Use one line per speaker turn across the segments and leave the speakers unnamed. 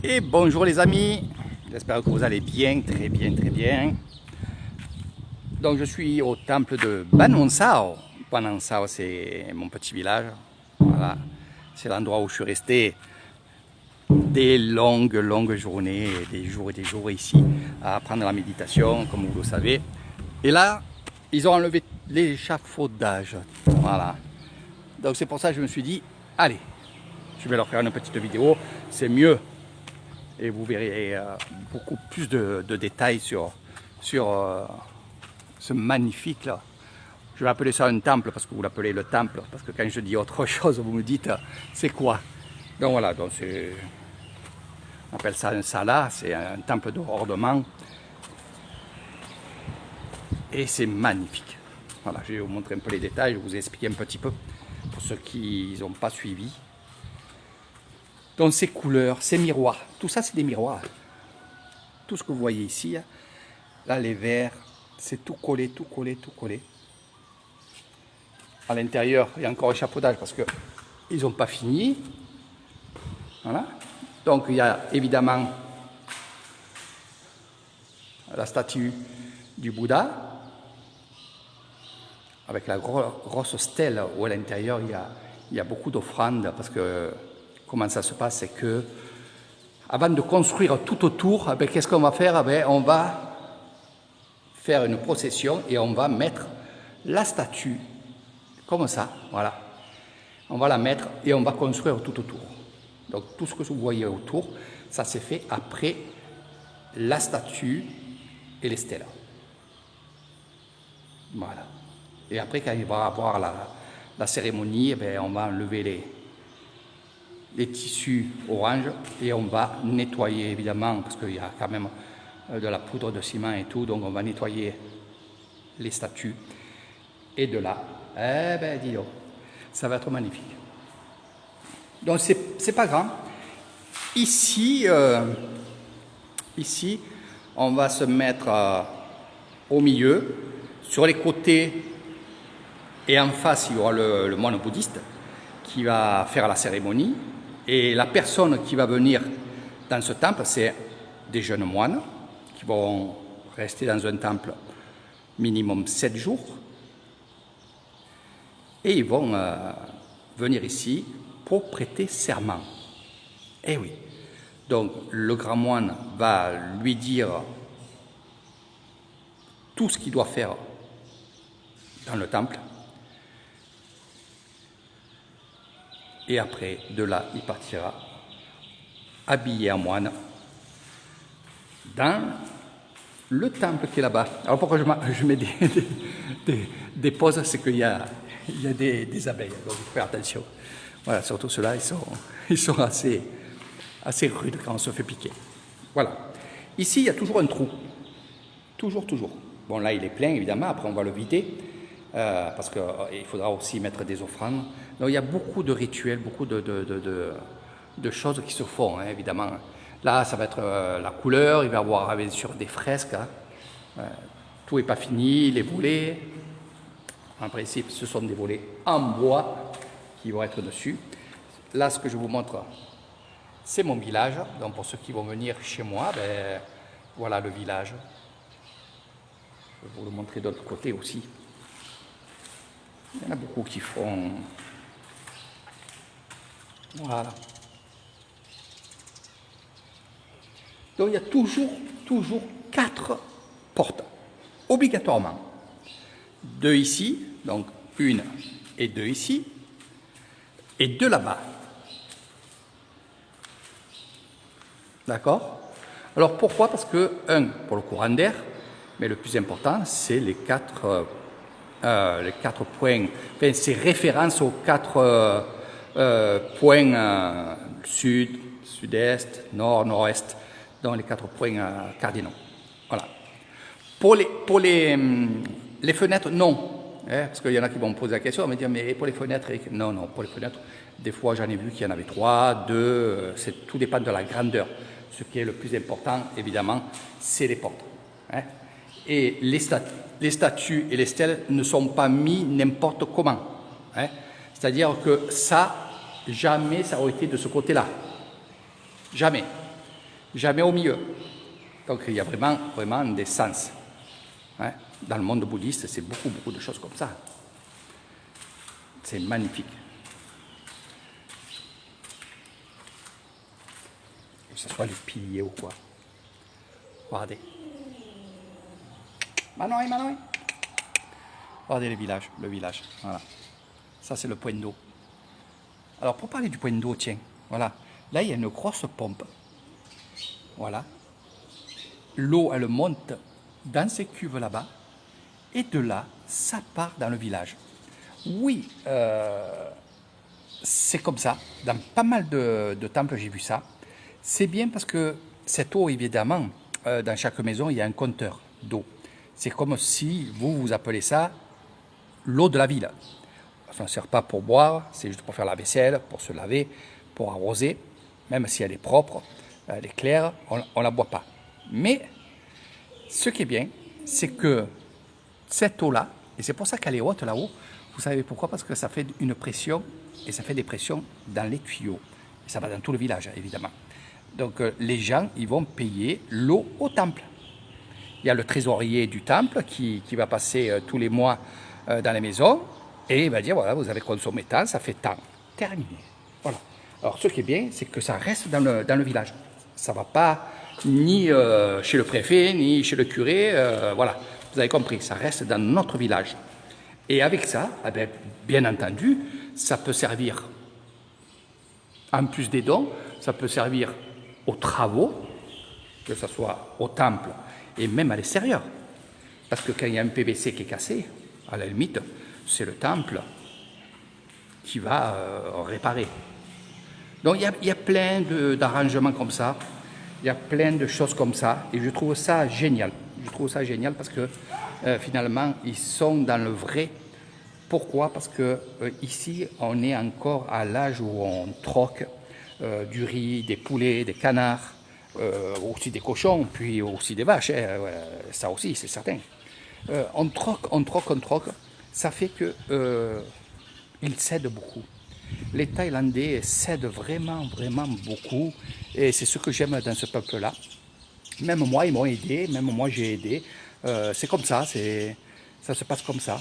Et bonjour les amis, j'espère que vous allez bien, très bien, très bien. Donc je suis au temple de Banansao. Banansao, c'est mon petit village. Voilà, c'est l'endroit où je suis resté des longues journées, des jours et des jours ici, à apprendre la méditation, comme vous le savez. Et là, ils ont enlevé l'échafaudage. Voilà. Donc c'est pour ça que je me suis dit, allez, je vais leur faire une petite vidéo, c'est mieux. Et vous verrez beaucoup plus de détails sur ce magnifique là. Je vais appeler ça un temple parce que vous l'appelez le temple, parce que quand je dis autre chose, vous me dites c'est quoi. Donc voilà, donc on appelle ça un sala, c'est un temple d'ornement. Et c'est magnifique. Voilà, je vais vous montrer un peu les détails, je vais vous expliquer un petit peu pour ceux qui n'ont pas suivi. Donc ces couleurs, ces miroirs, tout ça c'est des miroirs. Tout ce que vous voyez ici, là les verres, c'est tout collé, tout collé, tout collé. À l'intérieur, il y a encore échafaudage parce qu'ils n'ont pas fini. Voilà. Donc il y a évidemment la statue du Bouddha avec la grosse stèle où à l'intérieur il y a beaucoup d'offrandes parce que comment ça se passe, c'est que avant de construire tout autour, qu'est-ce qu'on va faire? On va faire une procession et on va mettre la statue comme ça, voilà. On va la mettre et on va construire tout autour. Donc tout ce que vous voyez autour, ça s'est fait après la statue et les stèles. Voilà. Et après, quand il va y avoir la cérémonie, on va enlever les tissus orange et on va nettoyer évidemment, parce qu'il y a quand même de la poudre de ciment et tout, donc on va nettoyer les statues. Et de là, dis donc, ça va être magnifique. Donc c'est pas grand. Ici, on va se mettre au milieu. Sur les côtés et en face, il y aura le moine bouddhiste qui va faire la cérémonie. Et la personne qui va venir dans ce temple, c'est des jeunes moines qui vont rester dans un temple minimum 7 jours. Et ils vont venir ici pour prêter serment. Eh oui. Donc le grand moine va lui dire tout ce qu'il doit faire dans le temple. Et après, de là, il partira habillé en moine dans le temple qui est là-bas. Alors pourquoi je mets des pauses, c'est qu'il y a des abeilles, donc il faut faire attention. Voilà, surtout ceux-là, ils sont assez rudes quand on se fait piquer. Voilà. Ici, il y a toujours un trou. Toujours. Bon, là, il est plein, évidemment. Après, on va le vider. Parce qu'il faudra aussi mettre des offrandes. Donc il y a beaucoup de rituels, beaucoup de choses qui se font, hein, évidemment. Là, ça va être la couleur, il va y avoir bien sûr des fresques. Hein. Tout n'est pas fini, les volets. En principe, ce sont des volets en bois qui vont être dessus. Là, ce que je vous montre, c'est mon village. Donc pour ceux qui vont venir chez moi, voilà le village. Je vais vous le montrer de l'autre côté aussi. Il y en a beaucoup qui font. Voilà. Donc il y a toujours 4 portes, obligatoirement. 2 ici, donc 1 et 2 ici, et 2 là-bas. D'accord? Alors pourquoi? Parce que, 1, pour le courant d'air, mais le plus important, c'est les 4 points, enfin, c'est référence aux 4 points sud, sud-est, nord, nord-est, dans les 4 points cardinaux. Voilà. Pour les fenêtres, non. Hein, parce qu'il y en a qui vont me poser la question, me dire, mais pour les fenêtres, non, pour les fenêtres, des fois j'en ai vu qu'il y en avait 3, 2, tout dépend de la grandeur. Ce qui est le plus important, évidemment, c'est les portes. Hein. Et les statues et les stèles ne sont pas mis n'importe comment. Hein. C'est-à-dire que ça, jamais ça aurait été de ce côté-là. Jamais. jamais au milieu. Donc il y a vraiment des sens. Hein. Dans le monde bouddhiste, c'est beaucoup de choses comme ça. C'est magnifique. Que ce soit les piliers ou quoi. Regardez. Manoï. Regardez le village. Voilà. Ça, c'est le point d'eau. Alors, pour parler du point d'eau, tiens, voilà. Là, il y a une grosse pompe. Voilà. L'eau, elle monte dans ces cuves là-bas. Et de là, ça part dans le village. Oui, c'est comme ça. Dans pas mal de temples, j'ai vu ça. C'est bien parce que cette eau, évidemment, dans chaque maison, il y a un compteur d'eau. C'est comme si vous appelez ça l'eau de la ville. Ça ne sert pas pour boire, c'est juste pour faire la vaisselle, pour se laver, pour arroser. Même si elle est propre, elle est claire, on ne la boit pas. Mais ce qui est bien, c'est que cette eau-là, et c'est pour ça qu'elle est haute là-haut, vous savez pourquoi? Parce que ça fait une pression, et ça fait des pressions dans les tuyaux. Et ça va dans tout le village, évidemment. Donc les gens, ils vont payer l'eau au temple. Il y a le trésorier du temple qui va passer tous les mois dans les maisons et il va dire, voilà, vous avez consommé tant, ça fait tant. Terminé. Voilà. Alors ce qui est bien, c'est que ça reste dans le village. Ça ne va pas ni chez le préfet, ni chez le curé. Voilà, vous avez compris, ça reste dans notre village. Et avec ça, eh bien entendu, ça peut servir, en plus des dons, ça peut servir aux travaux, que ce soit au temple et même à l'extérieur. Parce que quand il y a un PVC qui est cassé, à la limite, c'est le temple qui va réparer. Donc il y a plein d'arrangements comme ça, il y a plein de choses comme ça, et je trouve ça génial. Je trouve ça génial parce que finalement, ils sont dans le vrai. Pourquoi? Parce que ici, on est encore à l'âge où on troque du riz, des poulets, des canards, aussi des cochons, puis aussi des vaches, hein, ça aussi, c'est certain. On troque. Ça fait que ils cèdent beaucoup. Les Thaïlandais cèdent vraiment beaucoup, et c'est ce que j'aime dans ce peuple-là. Même moi, ils m'ont aidé, même moi, j'ai aidé. C'est comme ça, ça se passe comme ça.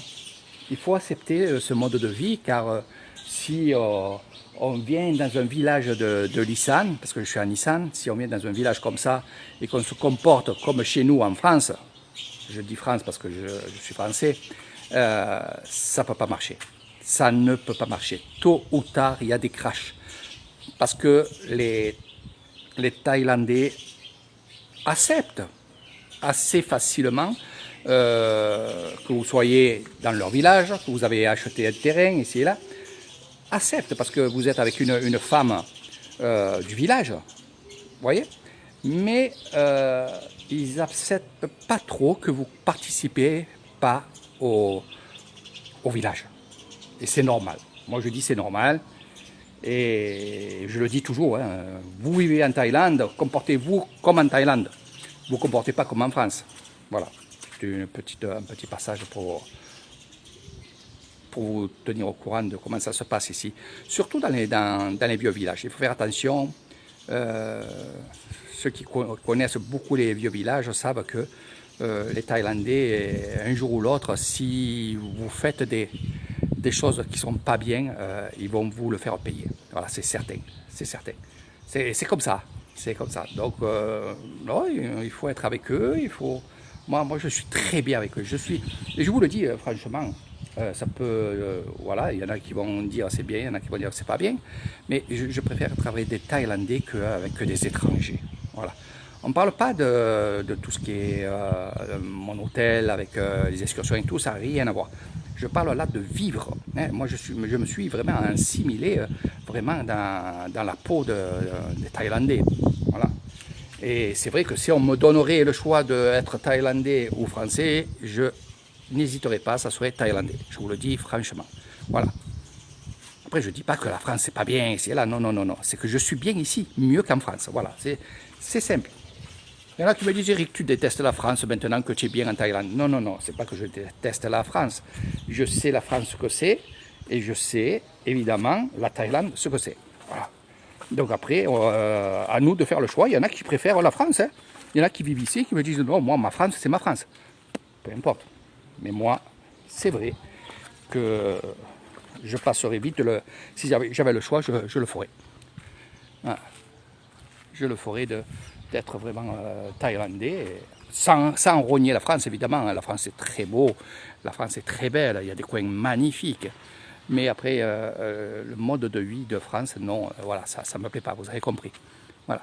Il faut accepter ce mode de vie, car si on vient dans un village de Lisan, parce que je suis à Lisan, si on vient dans un village comme ça et qu'on se comporte comme chez nous en France, je dis France parce que je suis français, ça ne peut pas marcher. Ça ne peut pas marcher. Tôt ou tard, il y a des crashs. Parce que les Thaïlandais acceptent assez facilement que vous soyez dans leur village, que vous avez acheté un terrain ici et là, acceptent parce que vous êtes avec une femme du village, vous voyez, mais ils n'acceptent pas trop que vous participez pas au village. Et c'est normal. Moi je dis c'est normal. Et je le dis toujours, hein, vous vivez en Thaïlande, comportez-vous comme en Thaïlande. Vous ne comportez pas comme en France. Voilà. C'est un petit passage pour vous tenir au courant de comment ça se passe ici. Surtout dans les vieux villages. Il faut faire attention. Ceux qui connaissent beaucoup les vieux villages savent que les Thaïlandais, un jour ou l'autre, si vous faites des choses qui ne sont pas bien, ils vont vous le faire payer. Voilà, c'est certain. C'est comme ça. Donc, non, il faut être avec eux. Moi, je suis très bien avec eux. Et je vous le dis franchement, ça peut, voilà, il y en a qui vont dire c'est bien, il y en a qui vont dire c'est pas bien. Mais je préfère travailler des Thaïlandais qu'avec des étrangers. Voilà. On ne parle pas de tout ce qui est mon hôtel avec les excursions et tout, ça n'a rien à voir. Je parle là de vivre. Hein. Moi, je me suis vraiment assimilé vraiment dans la peau des Thaïlandais. Voilà. Et c'est vrai que si on me donnerait le choix d'être Thaïlandais ou Français, je n'hésiterais pas, ça serait Thaïlandais. Je vous le dis franchement. Voilà. Après, je ne dis pas que la France, c'est pas bien ici et là. Non. C'est que je suis bien ici, mieux qu'en France. Voilà. C'est simple. Il y en a qui me disent, Eric, tu détestes la France maintenant que tu es bien en Thaïlande. Non, c'est pas que je déteste la France. Je sais la France ce que c'est, et je sais, évidemment, la Thaïlande ce que c'est. Voilà. Donc après, à nous de faire le choix. Il y en a qui préfèrent la France. Hein. Il y en a qui vivent ici, qui me disent non, moi, ma France, c'est ma France. Peu importe. Mais moi, c'est vrai que je passerai vite. Si j'avais le choix, je le ferais. Voilà. Je le ferais d'être vraiment thaïlandais, sans rogner la France, évidemment. La France est très beau, la France est très belle, il y a des coins magnifiques. Mais après, le mode de vie de France, non, voilà, ça ne me plaît pas, vous avez compris. Voilà.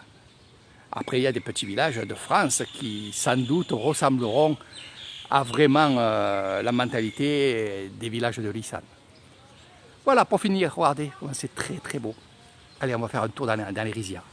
Après, il y a des petits villages de France qui, sans doute, ressembleront à vraiment la mentalité des villages de Lissan. Voilà, pour finir, regardez, c'est très très beau. Allez, on va faire un tour dans les rizières.